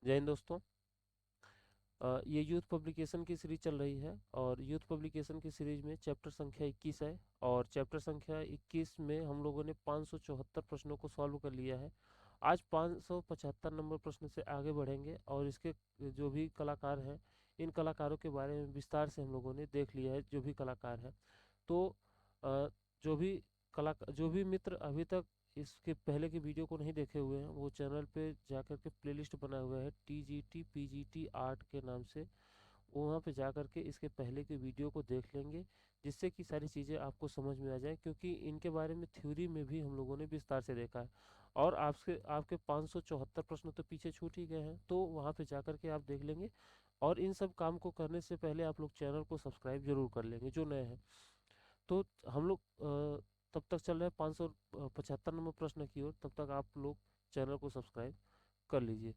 जय हिंद दोस्तों। ये यूथ पब्लिकेशन की सीरीज चल रही है और यूथ पब्लिकेशन की सीरीज में चैप्टर संख्या 21 है। और चैप्टर संख्या 21 में हम लोगों ने 574 प्रश्नों को सॉल्व कर लिया है। आज 575 नंबर प्रश्न से आगे बढ़ेंगे और इसके जो भी कलाकार हैं, इन कलाकारों के बारे में विस्तार से हम लोगों ने देख लिया है। जो भी कलाकार हैं, तो अ, जो भी जो भी मित्र अभी तक इसके पहले के वीडियो को नहीं देखे हुए हैं, वो चैनल पे जाकर के प्लेलिस्ट बना हुआ है TGT PGT आर्ट के नाम से। वहाँ पे जाकर के इसके पहले के वीडियो को देख लेंगे, जिससे कि सारी चीज़ें आपको समझ में आ जाए, क्योंकि इनके बारे में थ्योरी में भी हम लोगों ने विस्तार से देखा है। और आपके 574 प्रश्न तो पीछे छूट ही गए हैं, तो वहाँ पे जाकर के आप देख लेंगे। और इन सब काम को करने से पहले आप लोग चैनल को सब्सक्राइब जरूर कर लेंगे जो नए हैं। तो हम लोग तब तक चल रहे हैं 575 नंबर प्रश्न की ओर। तब तक आप लोग चैनल को सब्सक्राइब कर लीजिए।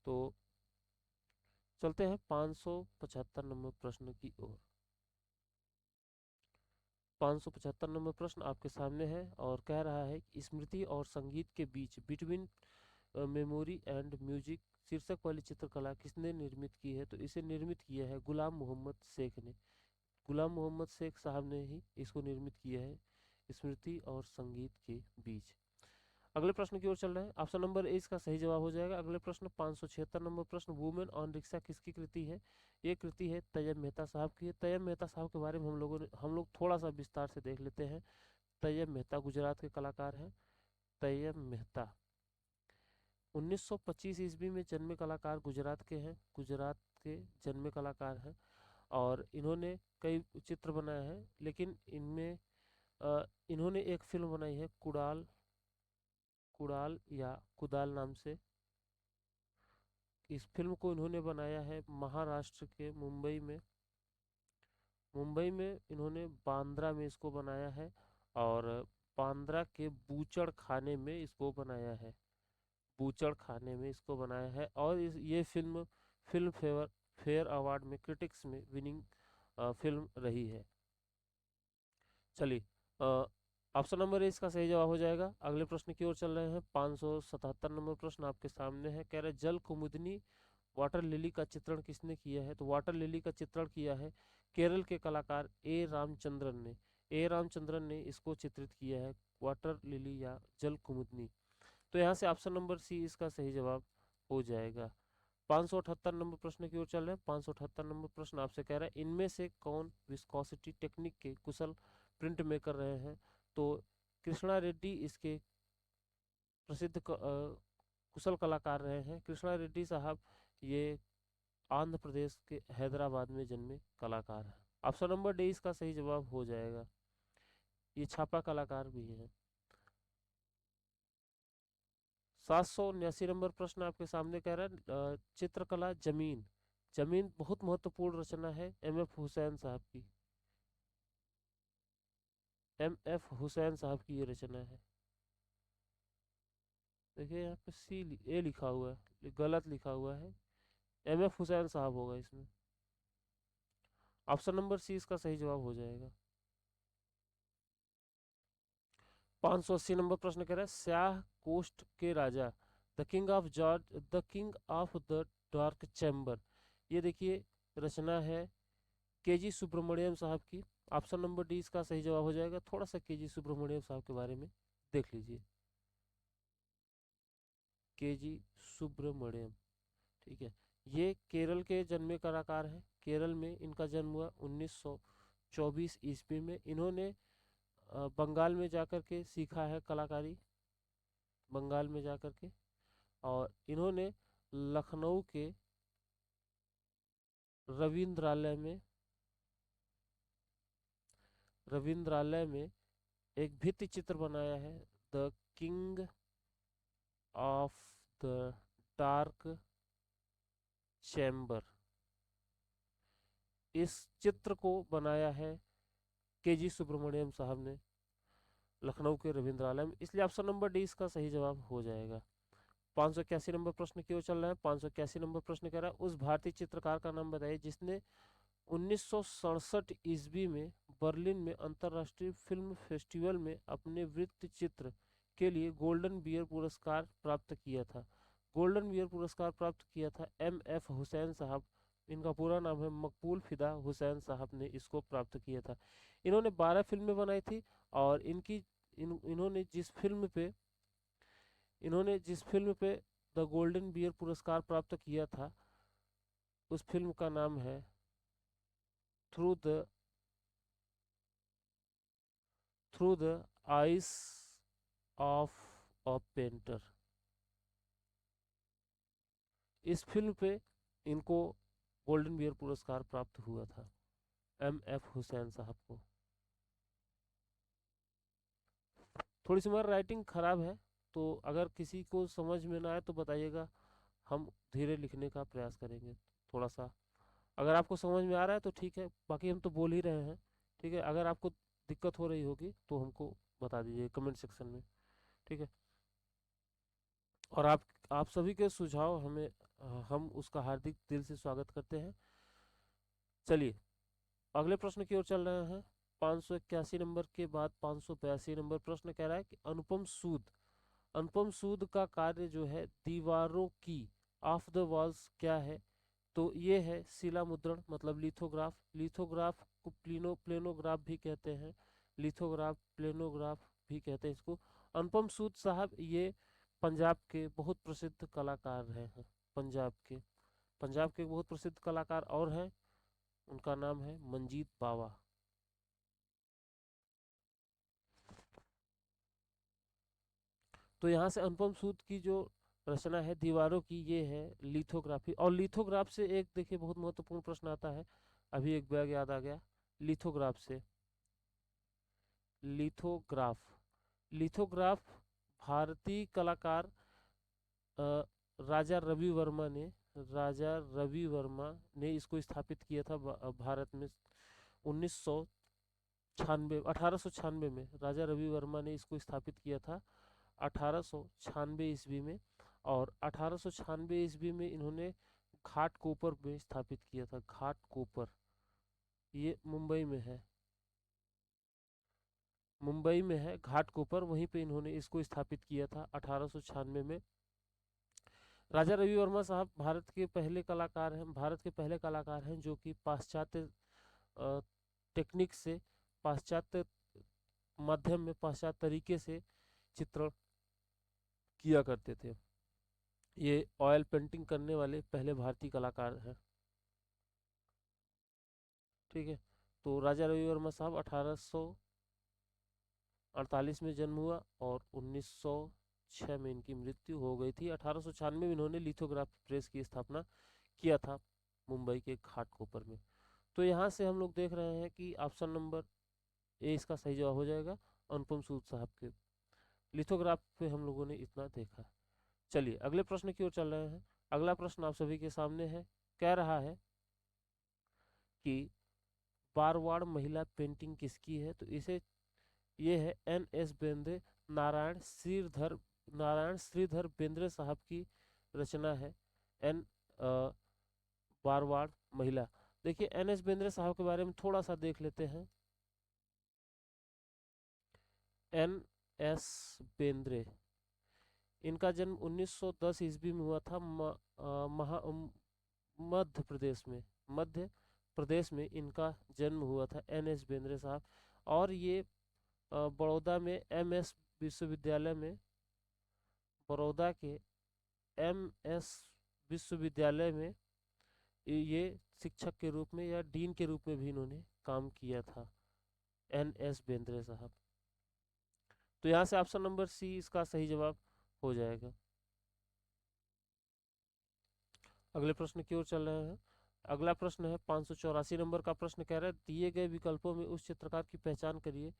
तो चलते हैं 575 नंबर प्रश्न की ओर। 575 नंबर प्रश्न आपके सामने है और कह रहा है कि स्मृति और संगीत के बीच, बिटवीन मेमोरी एंड म्यूजिक, शीर्षक वाली चित्रकला किसने निर्मित की है? तो इसे निर्मित किया है गुलाम मोहम्मद शेख ने। गुलाम मोहम्मद शेख साहब ने ही इसको निर्मित किया है, स्मृति और संगीत के बीच। अगले प्रश्न की ओर चल रहे हैं। ऑप्शन नंबर ए इसका सही जवाब हो जाएगा। अगले प्रश्न 576 नंबर प्रश्न, वुमेन ऑन रिक्शा किसकी कृति है? ये कृति है तैयब मेहता साहब की। तैयब मेहता साहब के बारे में हम लोग थोड़ा सा विस्तार से देख लेते हैं। तैयब मेहता गुजरात के कलाकार हैं। तैयब मेहता 1925 ईस्वी में जन्मे कलाकार, गुजरात के हैं। गुजरात के जन्मे कलाकार हैं और इन्होंने कई चित्र बनाए हैं, लेकिन इनमें इन्होंने एक फिल्म बनाई है कुड़ाल, कुड़ाल या कुदाल नाम से। इस फिल्म को इन्होंने बनाया है महाराष्ट्र के मुंबई में। मुंबई में इन्होंने बांद्रा में इसको बनाया है और बांद्रा के बूचड़ खाने में इसको बनाया है। बूचड़ खाने में इसको बनाया है और ये film film fair fair award में क्रिटिक्स में विनिंग फिल्म रही है। चलिए, ऑप्शन नंबर ए इसका सही जवाब हो जाएगा। अगले प्रश्न की ओर चल रहे हैं। 577 नंबर प्रश्न आपके सामने है। कह रहे जल कुमुदनी वाटर लिली का चित्रण किसने किया है? तो वाटर लिली का चित्रण किया है केरल के कलाकार ए रामचंद्रन ने। ए रामचंद्रन ने इसको चित्रित किया है, वाटर लिली या जल कुमुदनी। तो यहाँ से ऑप्शन नंबर सी इसका सही जवाब हो जाएगा। 578 नंबर प्रश्न की ओर चल रहे हैं। 578 नंबर प्रश्न आपसे कह रहा है इनमें से कौन विस्कोसिटी टेक्निक के कुशल प्रिंट मेकर रहे हैं? तो कृष्णा रेड्डी इसके प्रसिद्ध कुशल कलाकार रहे हैं। कृष्णा रेड्डी साहब ये आंध्र प्रदेश के हैदराबाद में जन्मे कलाकार हैं। ऑप्शन नंबर डी इसका सही जवाब हो जाएगा। ये छापा कलाकार भी हैं। 779 नंबर प्रश्न आपके सामने कह रहा है चित्रकला जमीन। जमीन बहुत महत्वपूर्ण रचना है MF हुसैन साहब की। MF हुसैन साहब की ये रचना है। देखिए यहाँ पे ए लिखा हुआ है, गलत लिखा हुआ है। MF हुसैन साहब होगा इसमें। ऑप्शन नंबर सी इसका सही जवाब हो जाएगा। 580 नंबर प्रश्न कह रहा है स्याह कोस्ट के राजा, the king of the dark chamber. ये देखिए रचना है KG सुब्रमण्यम साहब की। ऑप्शन नंबर डी इसका सही जवाब हो जाएगा। थोड़ा सा KG सुब्रमण्यम साहब के बारे में देख लीजिए। KG सुब्रमण्यम, ठीक है। ये केरल के जन्मे कलाकार हैं। केरल में इनका जन्म हुआ 1924 ईस्वी में। इन्होंने बंगाल में जाकर के सीखा है कलाकारी, बंगाल में जाकर के। और इन्होंने लखनऊ के रविंद्रालय में रविंद्रालय में एक भित्ति चित्र बनाया है, the king of the dark chamber. इस चित्र को बनाया है KG सुब्रमण्यम साहब ने लखनऊ के रविंद्रालय में, इसलिए ऑप्शन नंबर डी इसका सही जवाब हो जाएगा। 581 नंबर प्रश्न की ओर चल रहा है। 581 नंबर प्रश्न कह रहा है उस भारतीय चित्रकार का नाम बताइए जिसने 1967 ईस्वी में बर्लिन में अंतर्राष्ट्रीय फिल्म फेस्टिवल में अपने वृत्त चित्र के लिए गोल्डन बियर पुरस्कार प्राप्त किया था। गोल्डन बियर पुरस्कार प्राप्त किया था M.F. हुसैन साहब, इनका पूरा नाम है मकबूल फिदा हुसैन साहब ने इसको प्राप्त किया था। इन्होंने 12 फिल्में बनाई थी और इन्होंने जिस फिल्म पे द गोल्डन बियर पुरस्कार प्राप्त किया था उस फिल्म का नाम है through the ice of a painter. इस फिल्म पे इनको गोल्डन बियर पुरस्कार प्राप्त हुआ था, M.F. हुसैन साहब को। थोड़ी सी हमारी राइटिंग खराब है, तो अगर किसी को समझ में ना आए तो बताइएगा, हम धीरे लिखने का प्रयास करेंगे थोड़ा सा। अगर आपको समझ में आ रहा है तो ठीक है, बाकी हम तो बोल ही रहे हैं। ठीक है, अगर आपको दिक्कत हो रही होगी तो हमको बता दीजिए कमेंट सेक्शन में। ठीक है, और आप सभी के सुझाव हम उसका हार्दिक दिल से स्वागत करते हैं। चलिए अगले प्रश्न की ओर चल रहे हैं। 581 नंबर के बाद 582 नंबर प्रश्न कह रहा है कि अनुपम सूद का कार्य जो है दीवारों की, ऑफ द वॉल्स क्या है? तो ये है शिला मुद्रण, मतलब लिथोग्राफ को प्लेनोग्राफ भी कहते हैं, लिथोग्राफ प्लेनोग्राफ भी कहते हैं इसको। अनुपम सूद साहब ये पंजाब के बहुत प्रसिद्ध कलाकार रहे हैं। पंजाब के बहुत प्रसिद्ध कलाकार और हैं, उनका नाम है मंजीत बावा। तो यहाँ से अनुपम सूद की जो रचना है दीवारों की, ये है लिथोग्राफी। और लिथोग्राफ से एक देखिए बहुत महत्वपूर्ण प्रश्न आता है, अभी एक बैग याद आ गया। लिथोग्राफ से लिथोग्राफ लिथोग्राफ भारतीय कलाकार अ, राजा रवि वर्मा ने इसको स्थापित किया था भारत में 1996 1896 में। राजा रवि वर्मा ने इसको स्थापित किया था 1896 ईस्वी में। और 1896 ईस्वी में इन्होंने घाटकोपर में स्थापित किया था। घाटकोपर ये मुंबई में है घाटकोपर, वहीं पे इन्होंने इसको स्थापित किया था 1896 में। राजा रवि वर्मा साहब भारत के पहले कलाकार हैं जो कि पाश्चात्य टेक्निक से, पाश्चात्य माध्यम में, पाश्चात्य तरीके से चित्रण किया करते थे। ये ऑयल पेंटिंग करने वाले पहले भारतीय कलाकार हैं। ठीक है, तो राजा रवि वर्मा साहब 1848 में जन्म हुआ और 1906 में इनकी मृत्यु हो गई थी। 1896 में इन्होंने लिथोग्राफी प्रेस की स्थापना किया था मुंबई के घाटकोपर में। तो यहाँ से हम लोग देख रहे हैं कि ऑप्शन नंबर ए इसका सही जवाब हो जाएगा, अनुपम सूद साहब के लिथोग्राफ पे हम लोगों ने इतना देखा। चलिए अगले प्रश्न की ओर चल रहे हैं। अगला प्रश्न आप सभी के सामने है, कह रहा है कि बारवाड़ महिला पेंटिंग किसकी है? तो ये है N.S. बेंद्रे, नारायण श्रीधर बेंद्रे साहब की रचना है एन बारवाड़ महिला। देखिए N.S. बेंद्रे साहब के बारे में थोड़ा सा देख लेते हैं। N.S. बेंद्रे, इनका जन्म 1910 ईस्वी में हुआ था मध्य प्रदेश में इनका जन्म हुआ था N.S. बेंद्रे साहब। और ये बड़ौदा में MS विश्वविद्यालय में, बड़ौदा के MS विश्वविद्यालय में ये शिक्षक के रूप में या डीन के रूप में भी इन्होंने काम किया था, N.S. बेंद्रे साहब। तो यहाँ से ऑप्शन नंबर सी इसका सही जवाब हो जाएगा। अगले प्रश्न की ओर चल रहे हैं। अगला प्रश्न है 584 नंबर का प्रश्न कह रहा है दिए गए विकल्पों में उस चित्रकार की पहचान करिए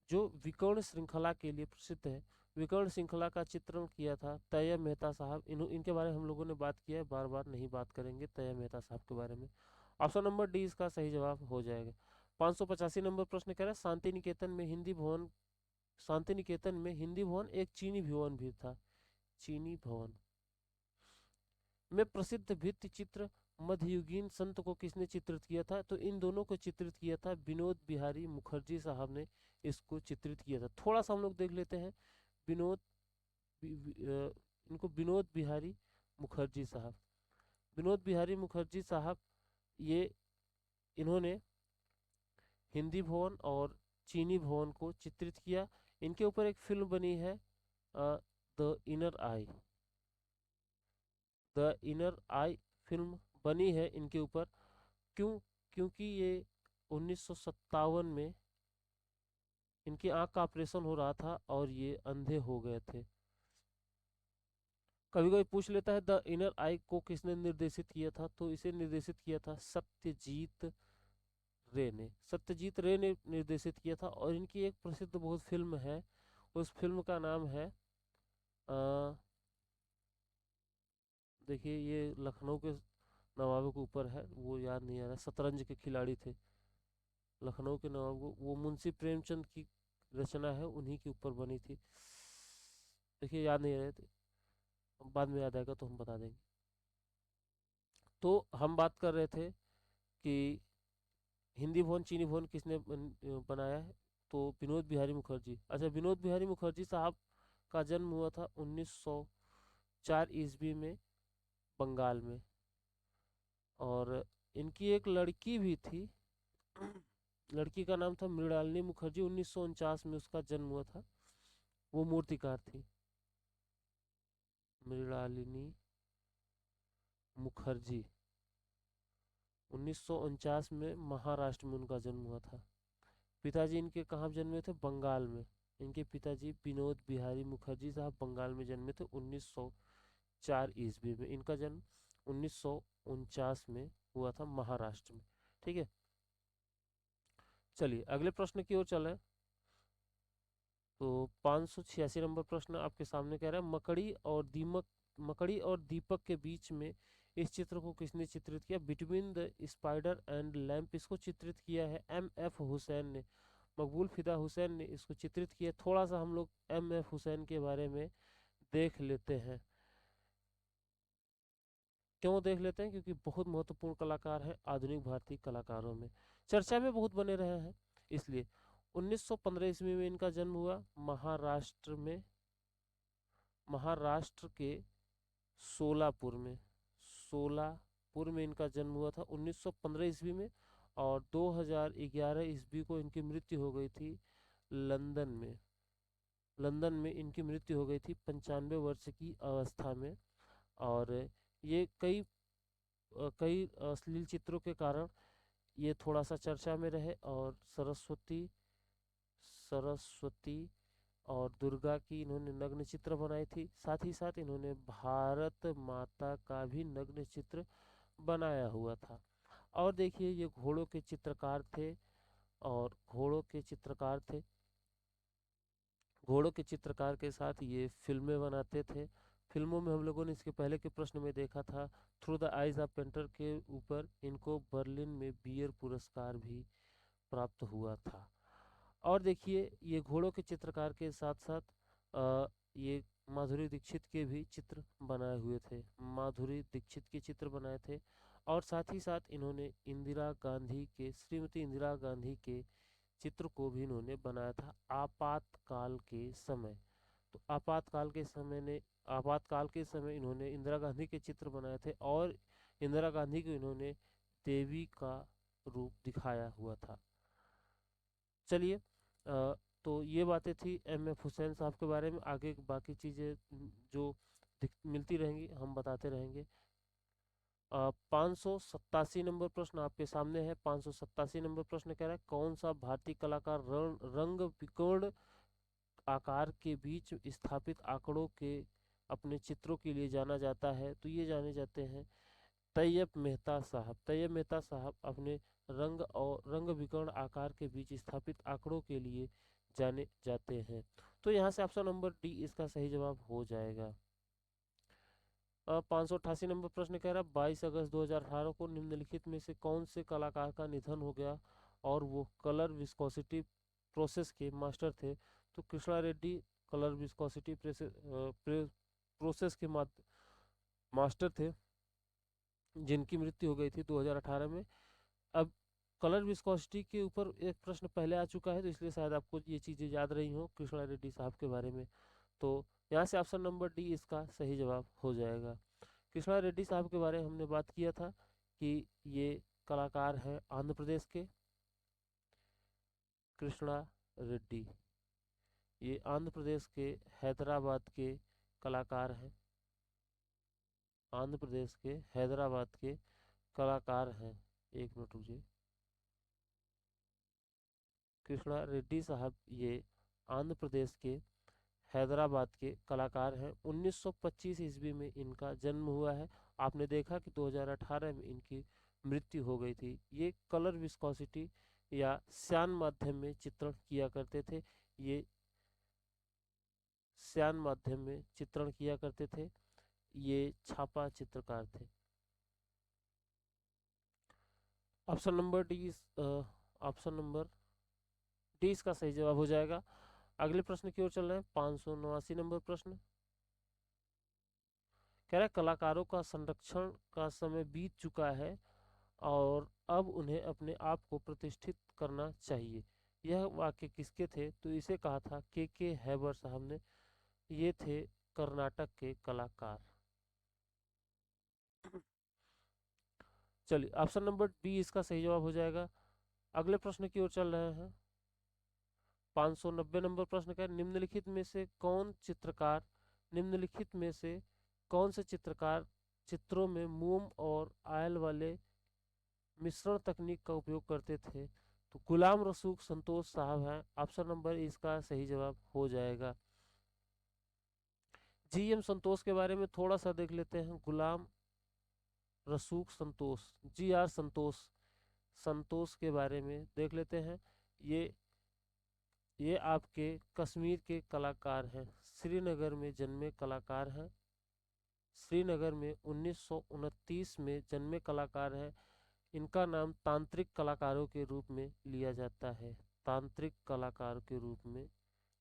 जो विकर्ण श्रृंखला के लिए प्रसिद्ध है। विकर्ण श्रृंखला का चित्रण किया था तैयब मेहता साहब। इनके बारे में हम लोगों ने बात किया है, बार बार नहीं बात करेंगे तैयब मेहता साहब के बारे में। ऑप्शन नंबर डी इसका सही जवाब हो जाएगा। 585 नंबर प्रश्न कह रहा है शांति निकेतन में हिंदी भवन एक चीनी भवन भी था। चीनी भवन में प्रसिद्ध भित्ति चित्र मध्ययुगीन संत को किसने चित्रित किया था? तो इन दोनों को चित्रित किया था विनोद बिहारी मुखर्जी साहब ने इसको चित्रित किया था। थोड़ा सा हम लोग देख लेते हैं। विनोद इनको विनोद बिहारी मुखर्जी साहब। विनोद बिहारी मुखर्जी साहब ये इन्होंने हिंदी भवन और चीनी भवन को चित्रित किया। इनके ऊपर एक फिल्म बनी है the inner I. The inner I film बनी है इनके ऊपर। क्यों? क्योंकि ये 1957 में इनकी आंख का ऑपरेशन हो रहा था और ये अंधे हो गए थे। कभी कभी पूछ लेता है द इनर आई को किसने निर्देशित किया था, तो इसे निर्देशित किया था सत्यजीत रे ने। सत्यजीत रे ने निर्देशित किया था और इनकी एक प्रसिद्ध बहुत फिल्म है, उस फिल्म का नाम है देखिए ये लखनऊ के नवाबों के ऊपर है, वो याद नहीं आ रहा, शतरंज के खिलाड़ी थे लखनऊ के नवाब को, वो मुंशी प्रेमचंद की रचना है, उन्हीं के ऊपर बनी थी। देखिए याद नहीं आ रहे थे, बाद में याद आएगा तो हम बता देंगे। तो हम बात कर रहे थे कि हिंदी भवन चीनी भवन किसने बनाया है, तो विनोद बिहारी मुखर्जी। अच्छा, विनोद बिहारी मुखर्जी साहब का जन्म हुआ था 1904 ईस्वी में बंगाल में, और इनकी एक लड़की भी थी। लड़की का नाम था मृणालिनी मुखर्जी। 1949 में उसका जन्म हुआ था, वो मूर्तिकार थी मृणालिनी मुखर्जी। 1949 में महाराष्ट्र में उनका जन्म हुआ था। पिताजी इनके कहाँ जन्मे थे? बंगाल में। इनके पिताजी विनोद बिहारी मुखर्जी साहब बंगाल में जन्मे थे 1904 ईस्वी में। इनका जन्म 1949 में हुआ था महाराष्ट्र में। ठीक है, चलिए अगले प्रश्न की ओर चलें। तो 586 नंबर प्रश्न आपके सामने कह रहा है मकड़ी और दीपक के बीच में इस चित्र को किसने चित्रित किया? Between the spider and lamp इसको चित्रित किया है M.F. हुसैन ने। मकबूल फिदा हुसैन ने इसको चित्रित किया। थोड़ा सा हम लोग M.F. हुसैन के बारे में देख लेते हैं। क्यों देख लेते हैं? क्योंकि बहुत महत्वपूर्ण कलाकार है आधुनिक भारतीय कलाकारों में, चर्चा में बहुत बने रहे हैं इसलिए। 1915 ईस्वी में इनका जन्म हुआ महाराष्ट्र में, महाराष्ट्र के सोलापुर में इनका जन्म हुआ था 1915 ईस्वी में। और 2011 ईस्वी को इनकी मृत्यु हो गई थी लंदन में। लंदन में इनकी मृत्यु हो गई थी 95 वर्ष की अवस्था में। और ये कई अश्लील चित्रों के कारण ये थोड़ा सा चर्चा में रहे, और सरस्वती और दुर्गा की इन्होंने नग्न चित्र बनाई थी। साथ ही साथ इन्होंने भारत माता का भी नग्न चित्र बनाया हुआ था। और देखिए ये घोड़ों के चित्रकार थे, और घोड़ों के चित्रकार के साथ ये फिल्में बनाते थे। फिल्मों में हम लोगों ने इसके पहले के प्रश्न में देखा था, through the eyes of painter के ऊपर इनको बर्लिन में बियर पुरस्कार भी प्राप्त हुआ था। और देखिए ये घोड़ों के चित्रकार के साथ साथ ये माधुरी दीक्षित के भी चित्र बनाए हुए थे, माधुरी दीक्षित के चित्र बनाए थे। और साथ ही साथ इन्होंने श्रीमती इंदिरा गांधी के चित्र को भी इन्होंने बनाया था आपातकाल के समय। तो आपातकाल के समय इन्होंने इंदिरा गांधी के चित्र बनाए थे, और इंदिरा गांधी को इन्होंने देवी का रूप दिखाया हुआ था। चलिए तो ये बातें थी M.F. हुसैन साहब के बारे में। आगे बाकी चीज़ें जो मिलती रहेंगी हम बताते रहेंगे। 587 नंबर प्रश्न आपके सामने है। 587 नंबर प्रश्न कह रहा है कौन सा भारतीय कलाकार रंग विकर्ण आकार के बीच स्थापित आंकड़ों के अपने चित्रों के लिए जाना जाता है? तो ये जाने जाते हैं तैयब मेहता साहब। तैयब मेहता साहब अपने रंग विकर्ण आकार के बीच स्थापित आंकड़ों के लिए जाने जाते हैं। तो यहाँ से ऑप्शन नंबर डी इसका सही जवाब हो जाएगा। 588 नंबर प्रश्न कह रहा है 22 अगस्त 2018 को निम्नलिखित में से कौन से कलाकार का निधन हो गया और वो कलर विस्कोसिटी प्रोसेस के मास्टर थे? तो Krishna Reddy colour viscosity process के मास्टर थे, जिनकी मृत्यु हो गई थी 2018 में। अब कलर विस्कोसिटी के ऊपर एक प्रश्न पहले आ चुका है, तो इसलिए शायद आपको ये चीज़ें याद रही हो कृष्णा रेड्डी साहब के बारे में। तो यहाँ से ऑप्शन नंबर डी इसका सही जवाब हो जाएगा। कृष्णा रेड्डी साहब के बारे में हमने बात किया था कि ये कलाकार हैं आंध्र प्रदेश के। कृष्णा रेड्डी ये आंध्र प्रदेश के हैदराबाद के कलाकार हैं। आंध्र प्रदेश के हैदराबाद के कलाकार हैं। एक मिनट रुकिए। कृष्णा रेड्डी साहब ये आंध्र प्रदेश के हैदराबाद के कलाकार हैं। 1925 ईस्वी में इनका जन्म हुआ है। आपने देखा कि 2018 में इनकी मृत्यु हो गई थी। ये कलर विस्कोसिटी या श्यान माध्यम में चित्रण किया करते थे। ये श्यान माध्यम में चित्रण किया करते थे। ये छापा चित्रकार थे। Option number D option number D इसका सही जवाब हो जाएगा। अगले प्रश्न की ओर चल रहे हैं। 589 नंबर प्रश्न कह रहा है कलाकारों का संरक्षण का समय बीत चुका है और अब उन्हें अपने आप को प्रतिष्ठित करना चाहिए। यह वाक्य किसके थे? तो इसे कहा था के हैबर साहब ने। ये थे कर्नाटक के कलाकार। चलिए ऑप्शन नंबर बी इसका सही जवाब हो जाएगा। अगले प्रश्न की ओर चल रहे हैं। 590 नंबर प्रश्न का निम्नलिखित में से कौन से चित्रकार चित्रों में मोम और ऑयल वाले मिश्रण तकनीक का उपयोग करते थे? तो गुलाम रसूख संतोष साहब हैं। ऑप्शन नंबर इसका सही जवाब हो जाएगा। जीएम संतोष के बारे में थोड़ा सा देख लेते हैं। गुलाम रसूख संतोष, जीआर संतोष के बारे में देख लेते हैं। ये आपके कश्मीर के कलाकार हैं। श्रीनगर में जन्मे कलाकार हैं। श्रीनगर में 1929 में जन्मे कलाकार हैं। इनका नाम तांत्रिक कलाकारों के रूप में लिया जाता है। तांत्रिक कलाकार के रूप में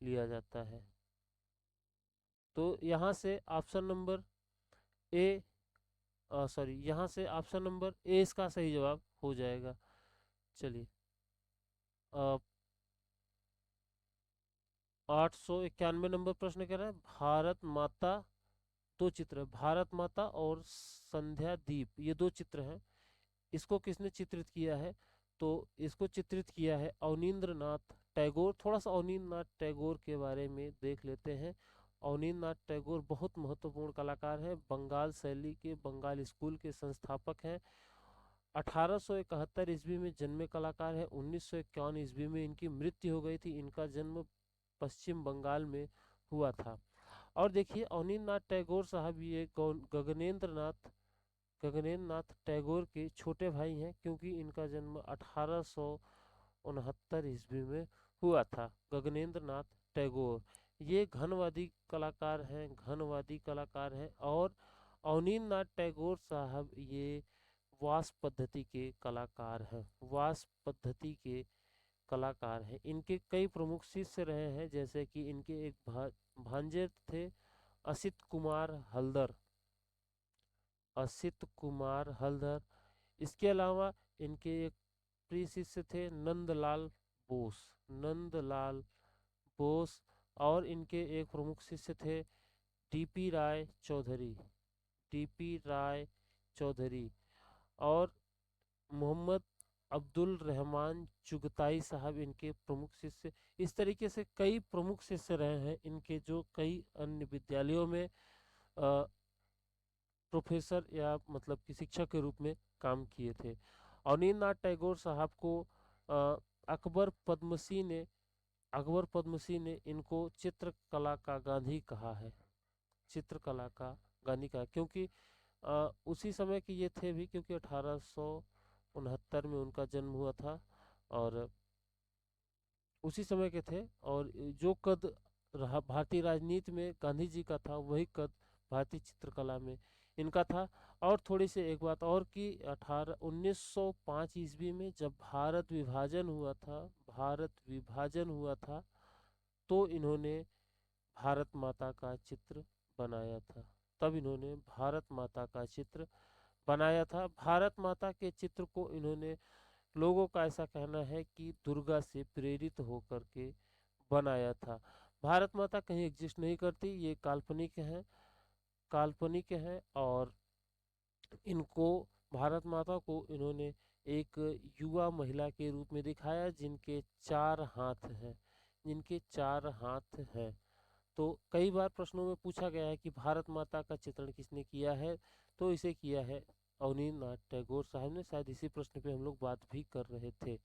लिया जाता है। तो यहाँ से ऑप्शन नंबर ए यहाँ से ऑप्शन नंबर ए इसका सही जवाब हो जाएगा। चलिए 891 नंबर प्रश्न कह रहा है भारत माता, दो चित्र, भारत माता और संध्या दीप, ये दो चित्र हैं। इसको किसने चित्रित किया है? तो इसको चित्रित किया है अवनींद्र नाथ टैगोर। थोड़ा सा अवनींद्र नाथ टैगोर के बारे में देख लेते हैं। अवनींद्र नाथ टैगोर बहुत महत्वपूर्ण कलाकार हैं। बंगाल शैली के बंगाल स्कूल के संस्थापक हैं। 1871 ईस्वी में जन्मे कलाकार है। 1951 ईस्वी में इनकी मृत्यु हो गई थी। इनका जन्म पश्चिम बंगाल में हुआ था। और देखिए अवनींद्र नाथ टैगोर साहब ये गगनेंद्र नाथ टैगोर के छोटे भाई हैं, क्योंकि इनका जन्म 1869 ईस्वी में हुआ था। गगनेंद्र नाथ टैगोर ये घनवादी कलाकार हैं। और अवनींद्र नाथ टैगोर साहब ये वास पद्धति के कलाकार हैं। वास पद्धति के कलाकार हैं। इनके कई प्रमुख शिष्य रहे हैं, जैसे कि इनके एक भांजे थे असित कुमार हलधर। इसके अलावा इनके एक प्रिय शिष्य थे नंदलाल बोस। और इनके एक प्रमुख शिष्य थे डीपी राय चौधरी और मोहम्मद अब्दुल रहमान चुगताई साहब इनके प्रमुख शिष्य। इस तरीके से कई प्रमुख शिष्य रहे हैं इनके, जो कई अन्य विद्यालयों में प्रोफेसर या मतलब कि शिक्षक के रूप में काम किए थे। अवनींद्र नाथ टैगोर साहब को अकबर पद्मसी ने इनको चित्रकला का गांधी कहा है। चित्रकला का गांधी कहा, क्योंकि उसी समय के ये थे भी, क्योंकि 1869 में उनका जन्म हुआ था और उसी समय के थे। और जो कद भारतीय राजनीति में गांधी जी का था, वही कद भारतीय चित्रकला में इनका था। और थोड़ी सी एक बात और कि 1905 ईस्वी में जब भारत विभाजन हुआ था तो इन्होंने भारत माता का चित्र बनाया था। भारत माता के चित्र को इन्होंने, लोगों का ऐसा कहना है कि दुर्गा से प्रेरित होकर के बनाया था। भारत माता कहीं एग्जिस्ट नहीं करती, ये काल्पनिक है। और इनको, भारत माता को इन्होंने एक युवा महिला के रूप में दिखाया जिनके चार हाथ हैं। तो कई बार प्रश्नों में पूछा गया है कि भारत माता का चित्रण किसने किया है, तो इसे किया है अवनींद्रनाथ टैगोर साहब ने। शायद इसी प्रश्न पे हम लोग बात भी कर रहे थे।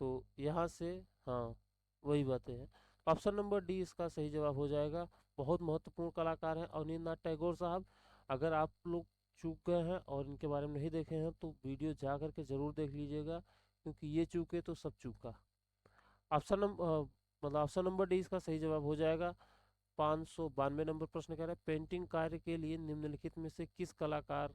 तो यहाँ से, हाँ, वही बातें हैं। ऑप्शन नंबर डी इसका सही जवाब हो जाएगा। बहुत महत्वपूर्ण कलाकार हैं अवनींद्रनाथ टैगोर साहब। अगर आप लोग चूक गए हैं और इनके बारे में नहीं देखे हैं तो वीडियो जा करके ज़रूर देख लीजिएगा, क्योंकि ये चूके तो सब चूका। ऑप्शन नंबर मतलब ऑप्शन नंबर डी इसका सही जवाब हो जाएगा। 592 नंबर प्रश्न कह रहा है, पेंटिंग कार्य के लिए निम्नलिखित में से किस कलाकार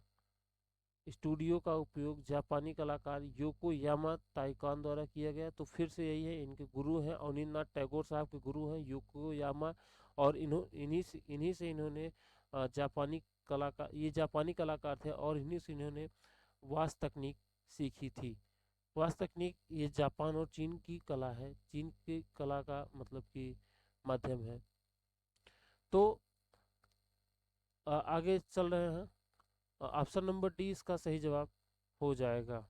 स्टूडियो का उपयोग जापानी कलाकार योको यामा ताइकान द्वारा किया गया? तो फिर से यही है, इनके गुरु हैं अवनींद्रनाथ टैगोर साहब के गुरु हैं योको यामा। और इन्हीं से इन्होंने जापानी कलाकार थे और इन्हीं से इन्होंने वास्तु तकनीक सीखी थी। वास्तु तकनीक ये जापान और चीन की कला है, चीन की कला का मतलब कि माध्यम है। तो आगे चल रहे हैं। ऑप्शन नंबर डी इसका सही जवाब हो जाएगा।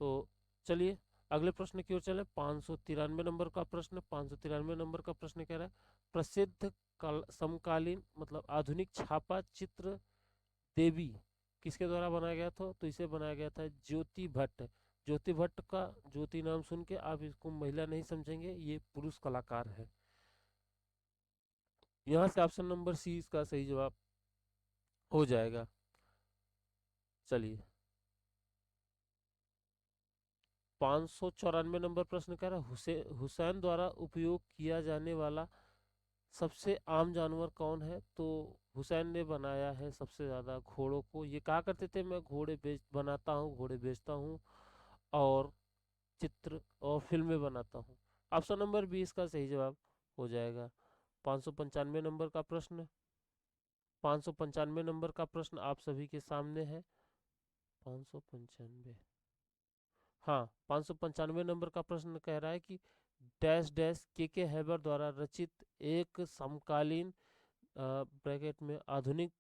तो चलिए अगले प्रश्न की ओर चले। 593 नंबर का प्रश्न, 593 नंबर का प्रश्न कह रहा है, प्रसिद्ध समकालीन मतलब आधुनिक छापा चित्र देवी किसके द्वारा बनाया गया था? तो इसे बनाया गया था ज्योति भट्ट। ज्योति भट्ट का ज्योति नाम सुन के आप इसको महिला नहीं समझेंगे, ये पुरुष कलाकार है। यहाँ से ऑप्शन नंबर सी इसका सही जवाब हो जाएगा। चलिए 594 नंबर प्रश्न कह रहा है, हुसैन द्वारा उपयोग किया जाने वाला सबसे आम जानवर कौन है? तो हुसैन ने बनाया है सबसे ज़्यादा घोड़ों को। ये कहा करते थे, मैं घोड़े बेच बनाता हूँ, घोड़े बेचता हूँ और चित्र और फिल्में बनाता हूँ। ऑप्शन नंबर बी इसका सही जवाब हो जाएगा। 595 नंबर का प्रश्न, 595 नंबर का प्रश्न आप सभी के सामने है। 595, हाँ, 595 नंबर का प्रश्न कह रहा है कि डैश डैश के हैबर द्वारा रचित एक समकालीन ब्रैकेट में आधुनिक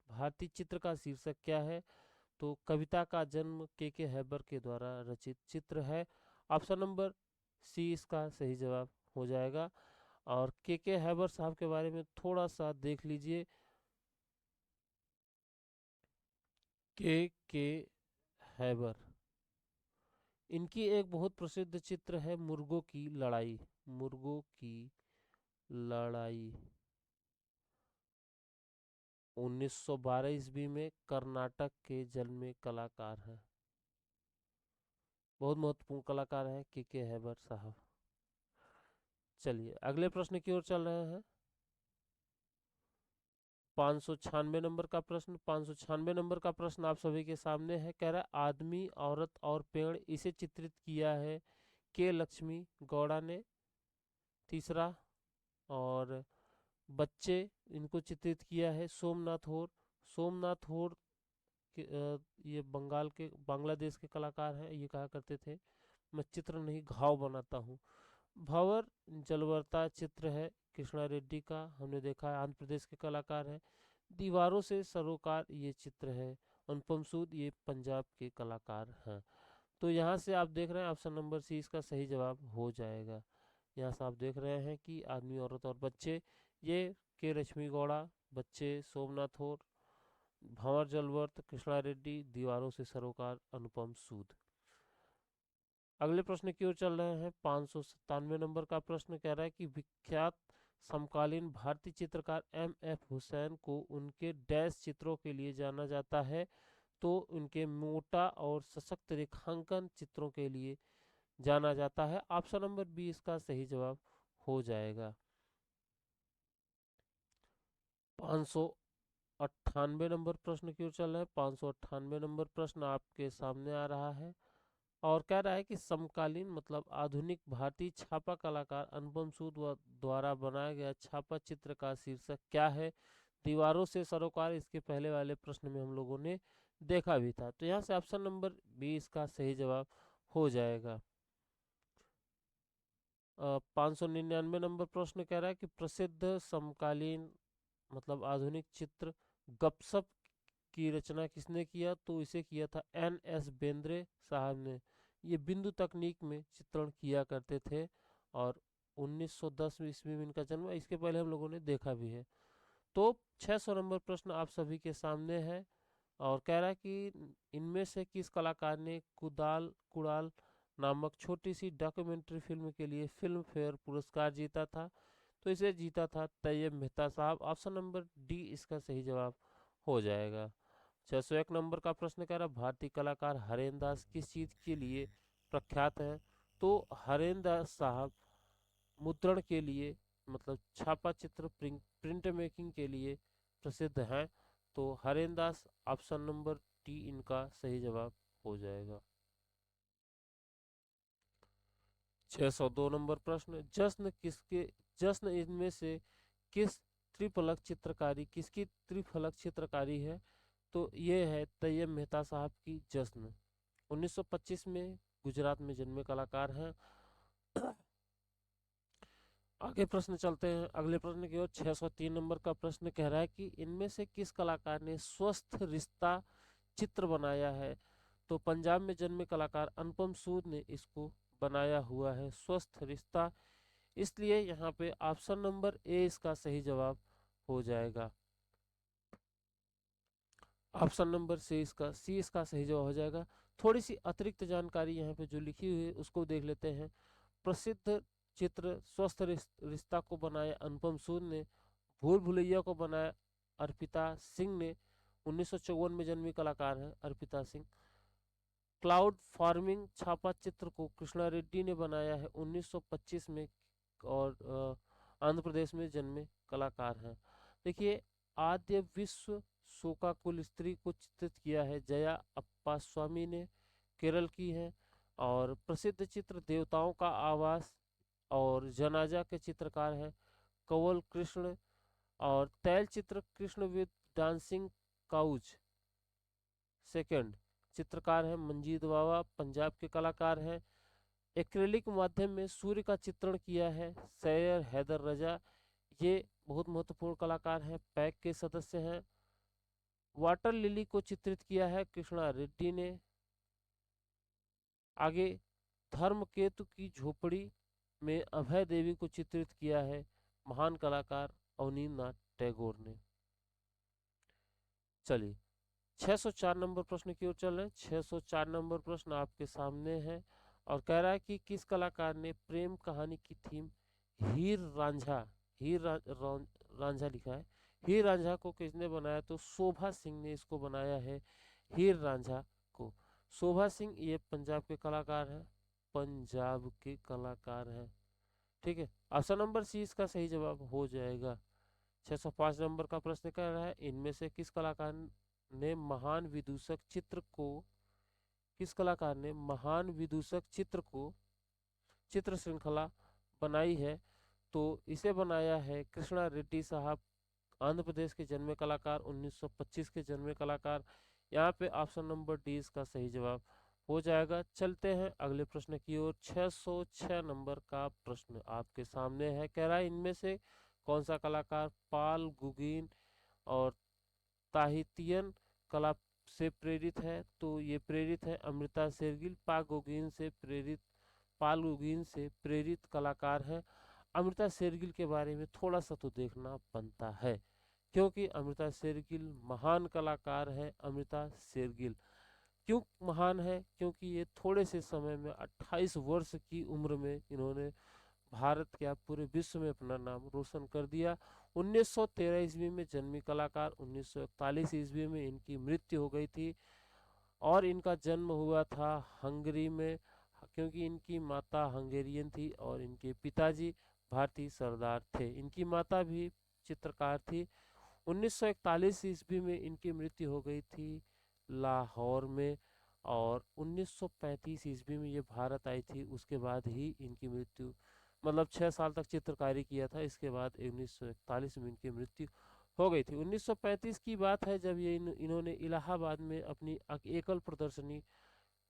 भारतीय चित्र का शीर्षक क्या है? तो कविता का जन्म के हैबर के द्वारा रचित चित्र है। ऑप्शन नंबर सी इसका सही जवाब हो जाएगा। और के हैबर साहब के बारे में थोड़ा सा देख लीजिए। के हैबर, इनकी एक बहुत प्रसिद्ध चित्र है मुर्गों की लड़ाई। मुर्गों की लड़ाई 1912 ईस्वी में कर्नाटक के जन्मे कलाकार हैं। बहुत महत्वपूर्ण कलाकार हैं के हैबर साहब। चलिए अगले प्रश्न की ओर चल रहे हैं। 596 नंबर का प्रश्न, 596 नंबर का प्रश्न आप सभी के सामने है। कह रहा है, आदमी औरत और पेड़ इसे चित्रित किया है के लक्ष्मी गौड़ा ने। तीसरा, और बच्चे इनको चित्रित किया है सोमनाथ होर। सोमनाथ होर ये बांग्लादेश के कलाकार हैं। ये कहा करते थे, मैं चित्र नहीं घाव बनाता हूँ। भंवर जलवर्ता चित्र है कृष्णा रेड्डी का, हमने देखा है, आंध्र प्रदेश के कलाकार हैं। दीवारों से सरोकार ये चित्र है अनुपम सूद, ये पंजाब के कलाकार हैं। तो यहाँ से आप देख रहे हैं ऑप्शन नंबर सी इसका सही जवाब हो जाएगा। यहाँ से आप देख रहे हैं कि आदमी औरत और बच्चे, ये के लक्ष्मी गौड़ा, बच्चे सोमनाथ होर, भंवर जलवर्त कृष्णा रेड्डी, दीवारों से सरोकार अनुपम सूद। अगले प्रश्न की ओर चल रहे हैं। 597 नंबर का प्रश्न कह रहा है कि विख्यात समकालीन भारतीय चित्रकार एम एफ हुसैन को उनके डैश चित्रों के लिए जाना जाता है? तो उनके मोटा और सशक्त रेखांकन चित्रों के लिए जाना जाता है। ऑप्शन नंबर बी इसका सही जवाब हो जाएगा। 598 नंबर प्रश्न की ओर चल रहा है। 598 नंबर प्रश्न आपके सामने आ रहा है और कह रहा है कि समकालीन मतलब आधुनिक भारतीय छापा कलाकार अनुपम सूद द्वारा बनाया गया छापा चित्र का शीर्षक क्या है? दीवारों से सरोकार इसके पहले वाले प्रश्न में हम लोगों ने देखा भी था। तो यहाँ से ऑप्शन नंबर बी इसका सही जवाब हो जाएगा। 599 नंबर प्रश्न कह रहा है कि प्रसिद्ध समकालीन मतलब आधुनिक चित्र गपसप की रचना किसने किया? तो इसे किया था एन.एस. बेंद्रे साहब ने। ये बिंदु तकनीक में चित्रण किया करते थे और 1910 ईस्वी में इनका जन्म है। इसके पहले हम लोगों ने देखा भी है। तो 600 नंबर प्रश्न आप सभी के सामने है और कह रहा है कि इनमें से किस कलाकार ने कुदाल कुड़ाल नामक छोटी सी डॉक्यूमेंट्री फिल्म के लिए फिल्म फेयर पुरस्कार जीता था? तो इसे जीता था तैयब मेहता साहब। ऑप्शन नंबर डी इसका सही जवाब हो जाएगा। 601 नंबर का प्रश्न कह रहा है भारतीय कलाकार हरेन दास किस चीज के लिए प्रख्यात हैं? तो हरेन दास साहब मुद्रण के लिए मतलब छापा चित्र प्रिंट मेकिंग के लिए प्रसिद्ध हैं। तो हरेन दास ऑप्शन नंबर डी इनका सही जवाब हो जाएगा। 602 नंबर प्रश्न जश्न इनमें से किस त्रिफलक चित्रकारी किसकी त्रिफलक चित्रकारी है? तो ये है तैयब मेहता साहब की जश्न। 1925 में गुजरात में जन्मे कलाकार हैं। आगे प्रश्न चलते हैं अगले प्रश्न की ओर। 603 नंबर का प्रश्न कह रहा है कि इनमें से किस कलाकार ने स्वस्थ रिश्ता चित्र बनाया है? तो पंजाब में जन्मे कलाकार अनुपम सूद ने इसको बनाया हुआ है स्वस्थ रिश्ता। इसलिए यहाँ पे ऑप्शन नंबर ए इसका सही जवाब हो जाएगा। ऑप्शन नंबर सी इसका सही जवाब हो जाएगा। थोड़ी सी अतिरिक्त जानकारी यहाँ पे जो लिखी हुई है उसको देख लेते हैं। प्रसिद्ध चित्र स्वस्थ रिश्ता को बनाया अनुपम सूद ने। भूल भुलैया को बनाया अर्पिता सिंह ने। 1954 में जन्मी कलाकार हैं अर्पिता सिंह। क्लाउड फार्मिंग छापा चित्र को कृष्णा रेड्डी ने बनाया है 1925 में और आंध्र प्रदेश में जन्मे कलाकार हैं। देखिए आद्य विश्व शोकाकुल स्त्री को चित्रित किया है जया अप्पा स्वामी ने, केरल की है। और प्रसिद्ध चित्र देवताओं का आवास और जनाजा के चित्रकार हैं कंवल कृष्ण। और तैल चित्र Krishna with dancing cows second चित्रकार हैं मंजीत बाबा, पंजाब के कलाकार हैं। एक्रेलिक माध्यम में सूर्य का चित्रण किया है सैयद हैदर रजा, ये बहुत महत्वपूर्ण कलाकार हैं, पैक के सदस्य हैं। वाटर लिली को चित्रित किया है कृष्णा रेड्डी ने। आगे धर्मकेतु की झोपड़ी में अभय देवी को चित्रित किया है महान कलाकार अवनींद्रनाथ टैगोर ने। चलिए 604 नंबर प्रश्न की ओर चल रहे हैं। 604 नंबर प्रश्न आपके सामने है और कह रहा है कि किस कलाकार ने प्रेम कहानी की थीम हीर रांझा रांझा लिखा है, हीर रांझा को किसने बनाया? तो शोभा सिंह ने इसको बनाया है हीर रांझा को। शोभा सिंह ये पंजाब के कलाकार हैं, पंजाब के कलाकार हैं। ठीक है, ऑप्शन नंबर सी इसका सही जवाब हो जाएगा। 605 नंबर का प्रश्न कर रहा है इनमें से ने महान विदूषक चित्र को किस कलाकार ने महान विदूषक चित्र को चित्र श्रृंखला बनाई है? तो इसे बनाया है कृष्णा रेड्डी साहब, आंध्र प्रदेश के जन्मे कलाकार, 1925 के जन्मे कलाकार। यहाँ पे ऑप्शन नंबर डी इसका सही जवाब हो जाएगा। चलते हैं अगले प्रश्न की ओर। 606 नंबर का प्रश्न आपके सामने है, कह रहा है इनमें से कौन सा कलाकार पाल गुगीन और ताहितियन कला से प्रेरित है? तो ये प्रेरित है अमृता शेरगिल। पाल गुगीन से प्रेरित कलाकार है। अमृता शेरगिल के बारे में थोड़ा सा तो देखना बनता है क्योंकि अमृता शेरगिल महान कलाकार है। अमृता शेरगिल क्यों महान है? क्योंकि ये थोड़े से समय में 28 वर्ष की उम्र में इन्होंने भारत क्या पूरे विश्व में अपना नाम रोशन कर दिया। 1913 ईस्वी में जन्मी कलाकार, 1941 ईस्वी में इनकी मृत्यु हो गई थी और इनका जन्म हुआ था हंगरी में क्योंकि इनकी माता हंगेरियन थी और इनके पिताजी भारतीय सरदार थे। इनकी माता भी चित्रकार थी। 1941 ईस्वी में इनकी मृत्यु हो गई थी लाहौर में और 1935 ईस्वी में ये भारत आई थी। उसके बाद ही इनकी मृत्यु मतलब 6 साल तक चित्रकारी किया था, इसके बाद 1941 में इनकी मृत्यु हो गई थी। 1935 की बात है जब ये इन्होंने इलाहाबाद में अपनी एकल प्रदर्शनी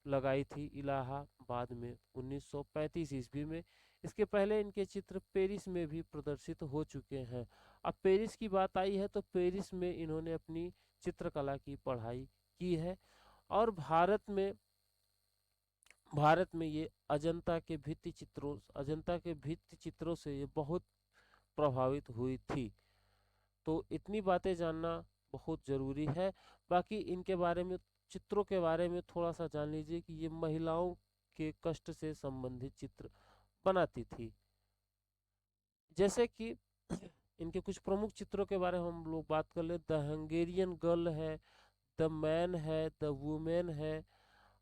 लगाई थी इलाहाबाद में 1935 ईस्वी में। इसके पहले इनके चित्र पेरिस में भी प्रदर्शित हो चुके हैं। अब पेरिस की बात आई है तो पेरिस में इन्होंने अपनी चित्रकला की पढ़ाई की है। और भारत में ये अजंता के भित्ति चित्रों से ये बहुत प्रभावित हुई थी। तो इतनी बातें जानना बहुत ज़रूरी है। बाकी इनके बारे में, चित्रों के बारे में थोड़ा सा जान लीजिए कि ये महिलाओं के कष्ट से संबंधित चित्र बनाती थी। जैसे कि इनके कुछ प्रमुख चित्रों के बारे में हम लोग बात कर ले, द हंगेरियन गर्ल है, द मैन है, द वुमेन है,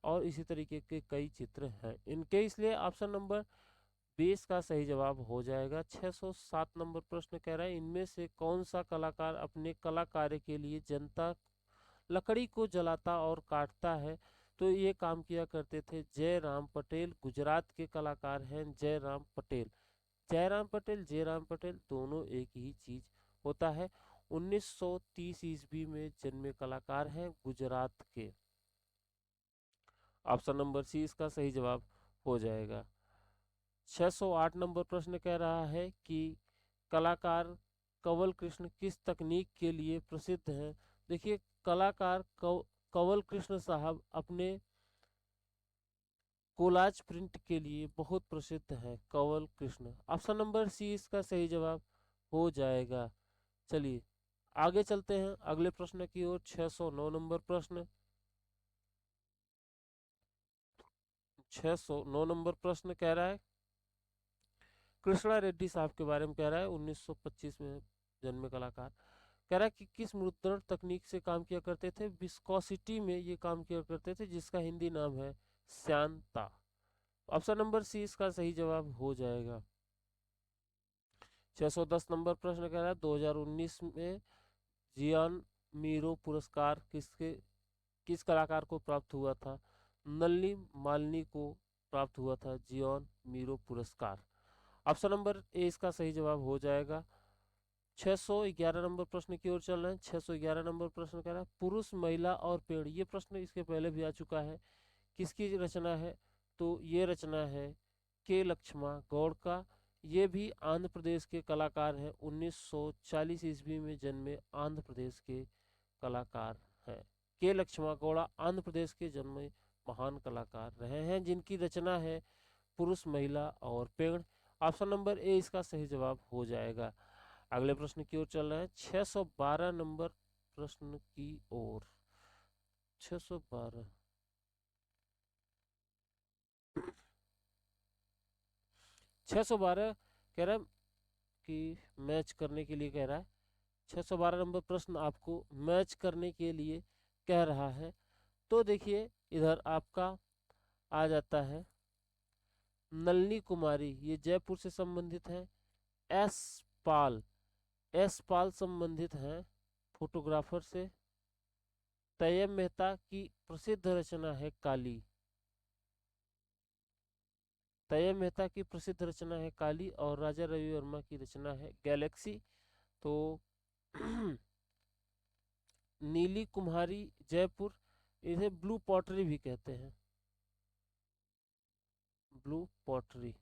और इसी तरीके के कई चित्र हैं इनके। इसलिए ऑप्शन नंबर 20 का सही जवाब हो जाएगा। 607 नंबर प्रश्न कह रहा है, इनमें से कौन सा कलाकार अपने कला कार्य के लिए जनता लकड़ी को जलाता और काटता है? तो ये काम किया करते थे जयराम पटेल। गुजरात के कलाकार हैं जयराम पटेल। जयराम पटेल, जयराम पटेल दोनों एक ही चीज होता है। 1930 ईस्वी में जन्मे कलाकार हैं गुजरात के। ऑप्शन नंबर सी इसका सही जवाब हो जाएगा। 608 नंबर प्रश्न कह रहा है कि कलाकार कंवल कृष्ण किस तकनीक के लिए प्रसिद्ध हैं? देखिए, कलाकार कंवल कृष्ण साहब अपने कोलाज प्रिंट के लिए बहुत प्रसिद्ध है Kanwal Krishna. Option number C इसका सही जवाब हो जाएगा। चलिए आगे चलते हैं अगले प्रश्न की ओर। 609 नंबर प्रश्न, 609 नंबर प्रश्न कह रहा है, कृष्णा रेड्डी साहब के बारे में कह रहा है, 1925 में जन्मे कलाकार। कह रहा है कि किस मुद्रण तकनीक से काम किया करते थे? विस्कोसिटी में ये काम किया करते थे, जिसका हिंदी नाम है श्यानता। ऑप्शन नंबर सी इसका सही जवाब हो जाएगा। 610 नंबर प्रश्न कह रहा है, 2019 में जियान मीरो पुरस्कार किस कलाकार को प्राप्त हुआ था? नलिनी मालिनी को प्राप्त हुआ था जियान मीरो पुरस्कार। ऑप्शन नंबर ए इसका सही जवाब हो जाएगा। 611 नंबर प्रश्न की ओर चल रहे हैं। 611 नंबर प्रश्न कह रहा है, पुरुष, महिला और पेड़। ये प्रश्न इसके पहले भी आ चुका है। किसकी रचना है? तो ये रचना है के लक्ष्मा गौड़ का। ये भी आंध्र प्रदेश के कलाकार हैं। 1940 ईस्वी में जन्मे आंध्र प्रदेश के कलाकार हैं। के लक्ष्मा गौड़ा आंध्र प्रदेश के जन्मे महान कलाकार रहे हैं, जिनकी रचना है पुरुष, महिला और पेड़। ऑप्शन नंबर ए इसका सही जवाब हो जाएगा। अगले प्रश्न की ओर चल रहे हैं। 612 नंबर प्रश्न की ओर। 612 612 कह रहा है कि मैच करने के लिए कह रहा है। 612 नंबर प्रश्न आपको मैच करने के लिए कह रहा है। तो देखिए इधर आपका आ जाता है नलिनी कुमारी, ये जयपुर से संबंधित है। एस पाल, एस पाल संबंधित हैं फोटोग्राफर से। तैयब मेहता की प्रसिद्ध रचना है काली। तैयब मेहता की प्रसिद्ध रचना है काली, और राजा रवि वर्मा की रचना है गैलेक्सी। तो नीली कुम्हारी जयपुर, इसे ब्लू पॉटरी भी कहते हैं। ब्लू पॉटरी,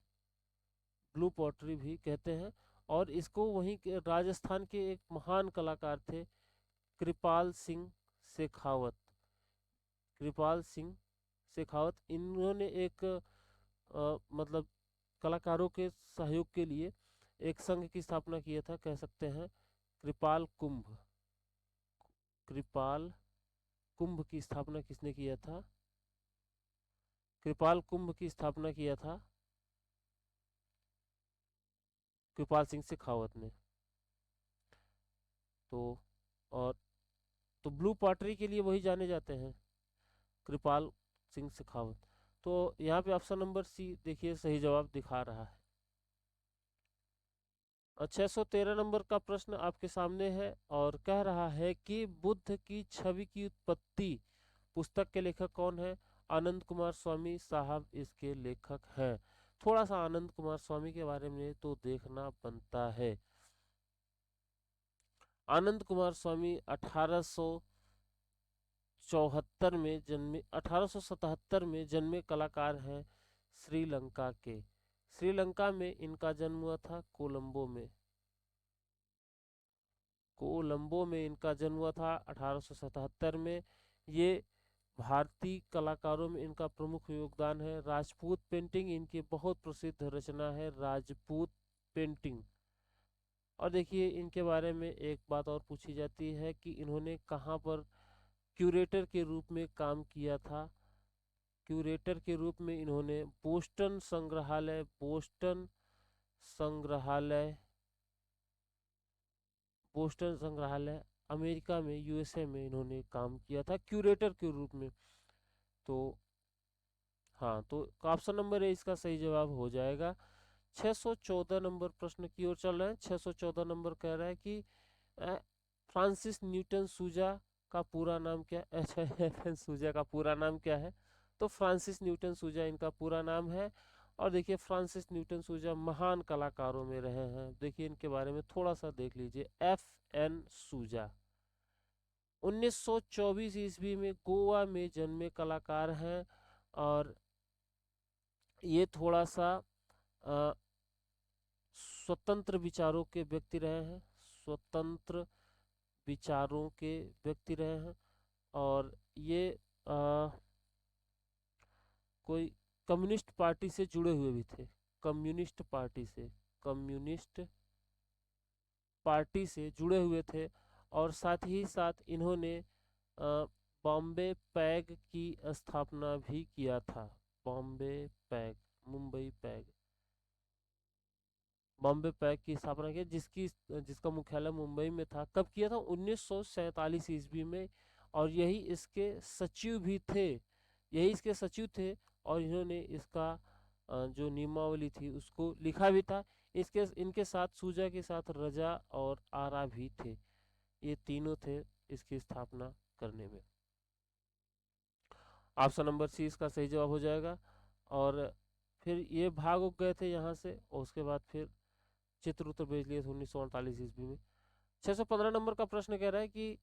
ब्लू पॉटरी भी कहते हैं। और इसको वहीं के राजस्थान के एक महान कलाकार थे कृपाल सिंह शेखावत। कृपाल सिंह शेखावत, इन्होंने एक मतलब कलाकारों के सहयोग के लिए एक संघ की स्थापना किया था, कह सकते हैं कृपाल कुंभ। कृपाल कुंभ की स्थापना किसने किया था? कृपाल कुंभ की स्थापना किया था कृपाल सिंह शेखावत ने। तो और तो ब्लू पॉटरी के लिए वही जाने जाते हैं, कृपाल सिंह शेखावत। तो यहाँ पे ऑप्शन नंबर सी देखिए सही जवाब दिखा रहा है। 613 नंबर का प्रश्न आपके सामने है और कह रहा है कि बुद्ध की छवि की उत्पत्ति पुस्तक के लेखक कौन है? आनंद कुमार स्वामी साहब इसके लेखक हैं। थोड़ा सा आनंद कुमार स्वामी के बारे में तो देखना बनता है। आनंद कुमार स्वामी 1877 में जन्मे कलाकार हैं श्रीलंका के। श्रीलंका में इनका जन्म हुआ था, कोलंबो में। कोलंबो में इनका जन्म हुआ था 1877 में। ये भारतीय कलाकारों में इनका प्रमुख योगदान है। राजपूत पेंटिंग इनकी बहुत प्रसिद्ध रचना है, राजपूत पेंटिंग। और देखिए इनके बारे में एक बात और पूछी जाती है कि इन्होंने कहाँ पर क्यूरेटर के रूप में काम किया था। क्यूरेटर के रूप में इन्होंने संग्रहालय बोस्टन संग्रहालय अमेरिका में, यूएसए में इन्होंने काम किया था क्यूरेटर के रूप में। तो हाँ, तो ऑप्शन नंबर ए इसका सही जवाब हो जाएगा। 614 नंबर प्रश्न की ओर चल रहे हैं। 614 नंबर कह रहा है कि फ्रांसिस न्यूटन सूजा का पूरा नाम क्या है? सूजा का पूरा नाम क्या है? तो फ्रांसिस न्यूटन सूजा इनका पूरा नाम है। और देखिए फ्रांसिस न्यूटन सूजा महान कलाकारों में रहे हैं। देखिए इनके बारे में थोड़ा सा देख लीजिए। एफ एन सूजा 1924 ईस्वी में गोवा में जन्मे कलाकार हैं। और ये थोड़ा सा स्वतंत्र विचारों के व्यक्ति रहे हैं, स्वतंत्र विचारों के व्यक्ति रहे हैं। और ये कोई कम्युनिस्ट पार्टी से जुड़े हुए भी थे, कम्युनिस्ट पार्टी से जुड़े हुए थे। और साथ ही साथ इन्होंने बॉम्बे पैग की स्थापना भी किया था। Bombay peg, Mumbai peg, Bombay peg की स्थापना की, जिसका मुख्यालय मुंबई में था। कब किया था? 1947 ईस्वी में। और यही इसके सचिव भी थे, और इन्होंने इसका जो नियमावली थी उसको लिखा भी था। इनके साथ सूजा के साथ रजा और आरा भी थे। ये तीनों थे इसकी स्थापना करने में। ऑप्शन नंबर सी इसका सही जवाब हो जाएगा। और फिर ये भाग उग गए थे यहाँ से, और उसके बाद फिर चित्रकूट भेज लिए थे 1948 ईस्वी में। 615 नंबर का प्रश्न कह रहा है कि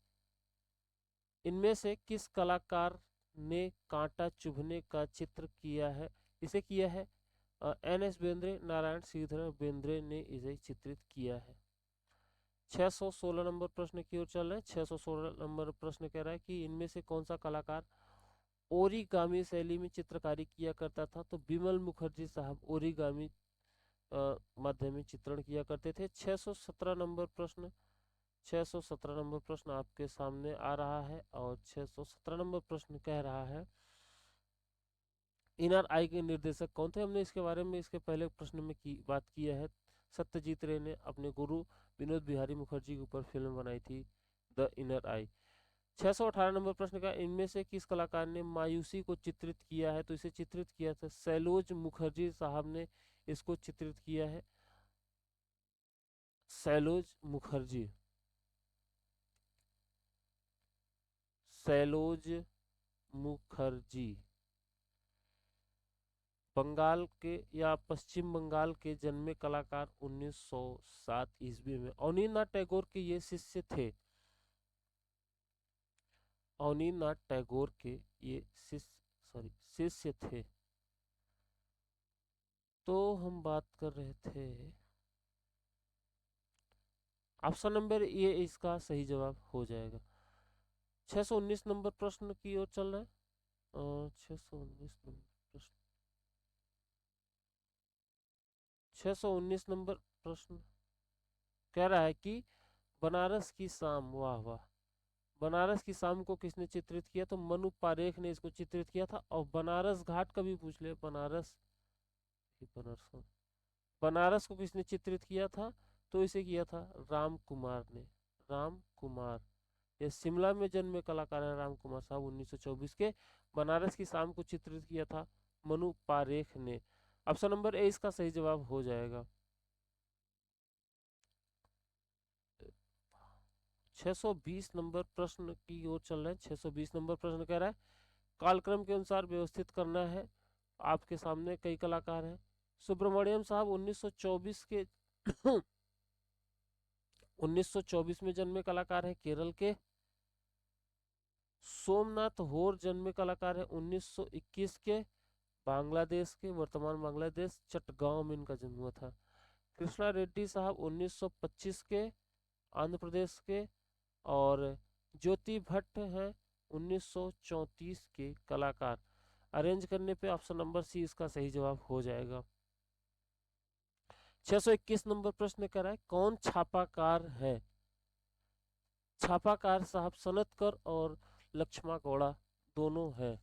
इनमें से किस कलाकार ने कांटा चुभने का चित्र किया है? इसे किया है एन एस बेंद्रे, नारायण श्रीधर बेंद्रे ने इसे चित्रित किया है। 616 नंबर प्रश्न की ओर चल रहे हैं। 616 नंबर प्रश्न कह रहा है कि इनमें से कौन सा कलाकार ओरिगामी शैली में चित्रकारी किया करता था? तो बिमल मुखर्जी साहब ओरिगामी माध्यम में चित्रण किया करते थे। 617 नंबर प्रश्न 617 नंबर प्रश्न आपके सामने आ रहा है। और 617 नंबर प्रश्न कह रहा है इनर आई के निर्देशक कौन थे? हमने इसके बारे में इसके पहले प्रश्न में बात किया है। सत्यजीत रे ने अपने गुरु विनोद बिहारी मुखर्जी के ऊपर फिल्म बनाई थी द इनर आई। 618 नंबर प्रश्न का इनमें से किस कलाकार ने मायूसी को चित्रित किया है? तो इसे चित्रित किया था सैलोज मुखर्जी साहब ने इसको चित्रित किया है। सैलोज मुखर्जी, सैलोज मुखर्जी बंगाल के या पश्चिम बंगाल के जन्मे कलाकार 1907 ईस्वी में। अवनींद्रनाथ टैगोर के ये शिष्य थे। अवनींद्रनाथ टैगोर के ये शिष्य थे। तो हम बात कर रहे थे, ऑप्शन नंबर ये इसका सही जवाब हो जाएगा। 619 नंबर प्रश्न की ओर चल रहा है। 619 नंबर प्रश्न 619 नंबर प्रश्न कह रहा है कि बनारस की शाम, वाह वाह, बनारस की शाम को किसने चित्रित किया? तो मनु पारेख ने इसको चित्रित किया था। और बनारस घाट का भी पूछ ले, बनारस को किसने चित्रित किया था? तो इसे किया था राम कुमार ने, राम कुमार। ये शिमला में जन्मे कलाकार है राम कुमार साहब। 1924 के बनारस की शाम को चित्रित किया था मनु पारेख ने। ऑप्शन नंबर ए इसका सही जवाब हो जाएगा। 620 नंबर प्रश्न की ओर चल रहे हैं। 620 नंबर प्रश्न कह रहा है कालक्रम के अनुसार व्यवस्थित करना है। आपके सामने कई कलाकार हैं। सुब्रमण्यम साहब 1924 के 1924 में जन्मे कलाकार है केरल के। सोमनाथ होर जन्मे कलाकार है 1921 के बांग्लादेश के, वर्तमान बांग्लादेश, चटगांव में इनका जन्म हुआ था। कृष्णा रेड्डी साहब 1925 के, आंध्र प्रदेश के। और ज्योति भट्ट हैं 1934 के कलाकार। अरेंज करने पे ऑप्शन नंबर सी इसका सही जवाब हो जाएगा। 621 नंबर प्रश्न कह रहा है कौन छापाकार है। छापाकार साहब सनतकर और लक्ष्मा गौड़ा दोनों हैं,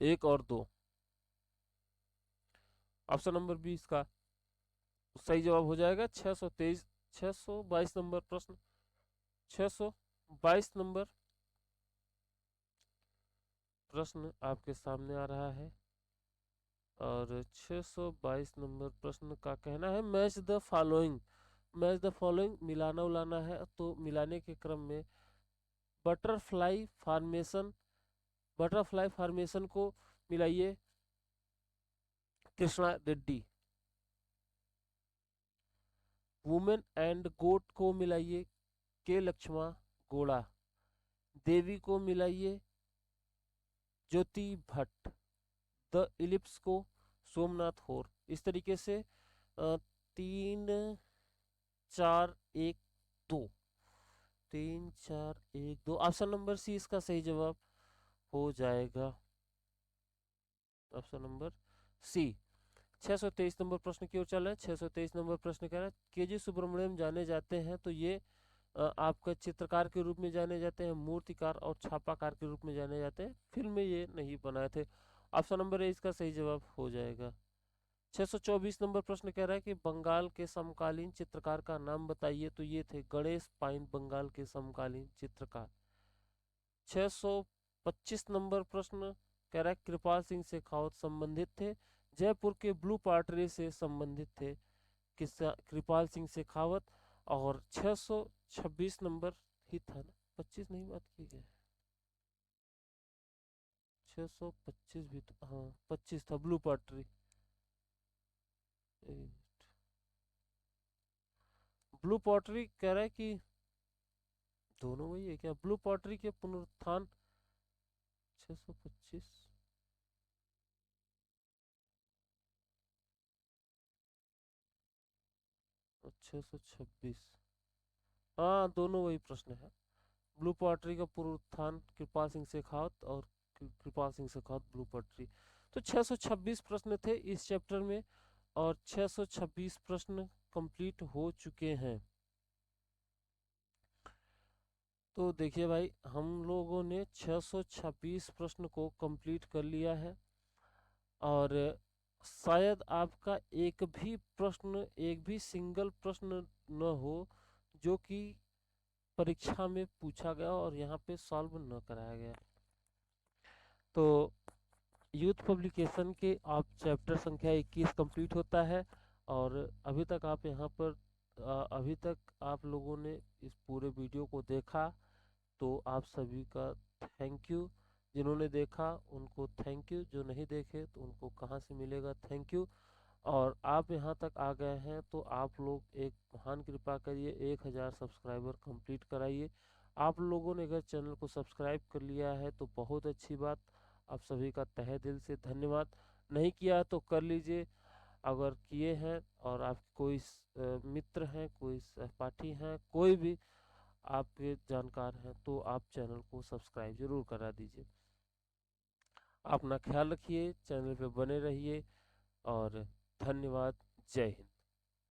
1 और 2। ऑप्शन नंबर बी इसका सही जवाब हो जाएगा। 622 नंबर प्रश्न, 622 नंबर प्रश्न आपके सामने आ रहा है। और 622 नंबर प्रश्न का कहना है match the following. Match the following मिलाना उलाना है, तो मिलाने के क्रम में बटरफ्लाई फॉर्मेशन को मिलाइए कृष्णा रेड्डी। वुमेन एंड गोट को मिलाइए के लक्ष्मा गौड़ा। देवी को मिलाइए ज्योति भट्ट। द इलिप्स को सोमनाथ होर। इस तरीके से 3 4 1 2, 3 4 1 2। ऑप्शन नंबर सी इसका सही जवाब हो जाएगा। ऑप्शन नंबर सी। 623 नंबर प्रश्न की ओर चल रहे हैं। 623 नंबर प्रश्न कह रहा है के.जी. सुब्रमण्यम जाने जाते हैं तो ये आपका चित्रकार के रूप में जाने जाते हैं, मूर्तिकार और छापाकार के रूप में जाने जाते हैं। फिल्म में ये नहीं बनाए थे। ऑप्शन नंबर ए इसका सही जवाब हो जाएगा। 624 नंबर प्रश्न कह रहा है कि बंगाल के समकालीन चित्रकार का नाम बताइए, तो ये थे गणेश पाइन बंगाल के समकालीन चित्रकार। 625 नंबर प्रश्न कह रहा है कृपाल सिंह शेखावत संबंधित थे, जयपुर के ब्लू पार्टरी से संबंधित थे कृपाल सिंह शेखावत। और 626 नंबर ही था ना, 25 नहीं बात की गई, 625 भी तो, हाँ 25 था ब्लू पार्टरी। ब्लू पॉटरी कह रहा है कि दोनों वही है क्या। ब्लू पॉटरी के पुनरुत्थान 625 और 626, हाँ दोनों वही प्रश्न है। ब्लू पॉटरी का पुनरुत्थान कृपाल सिंह शेखावत और कृपाल सिंह शेखावत ब्लू पॉटरी। तो 626 प्रश्न थे इस चैप्टर में और 626 प्रश्न कंप्लीट हो चुके हैं। तो देखिए भाई, हम लोगों ने 626 प्रश्न को कंप्लीट कर लिया है और शायद आपका एक भी सिंगल प्रश्न न हो जो कि परीक्षा में पूछा गया और यहाँ पे सॉल्व न कराया गया। तो यूथ पब्लिकेशन के आप चैप्टर संख्या 21 कंप्लीट होता है और अभी तक आप यहाँ पर अभी तक आप लोगों ने इस पूरे वीडियो को देखा, तो आप सभी का थैंक यू। जिन्होंने देखा उनको थैंक यू, जो नहीं देखे तो उनको कहाँ से मिलेगा थैंक यू। और आप यहाँ तक आ गए हैं तो आप लोग एक महान कृपा करिए, 1000 सब्सक्राइबर कंप्लीट कराइए। आप लोगों ने अगर चैनल को सब्सक्राइब कर लिया है तो बहुत अच्छी बात, आप सभी का तहे दिल से धन्यवाद। नहीं किया तो कर लीजिए। अगर किए हैं और आपके कोई मित्र हैं, कोई सहपाठी हैं, कोई भी आपके जानकार हैं, तो आप चैनल को सब्सक्राइब जरूर करा दीजिए। अपना ख्याल रखिए, चैनल पे बने रहिए और धन्यवाद। जय हिंद।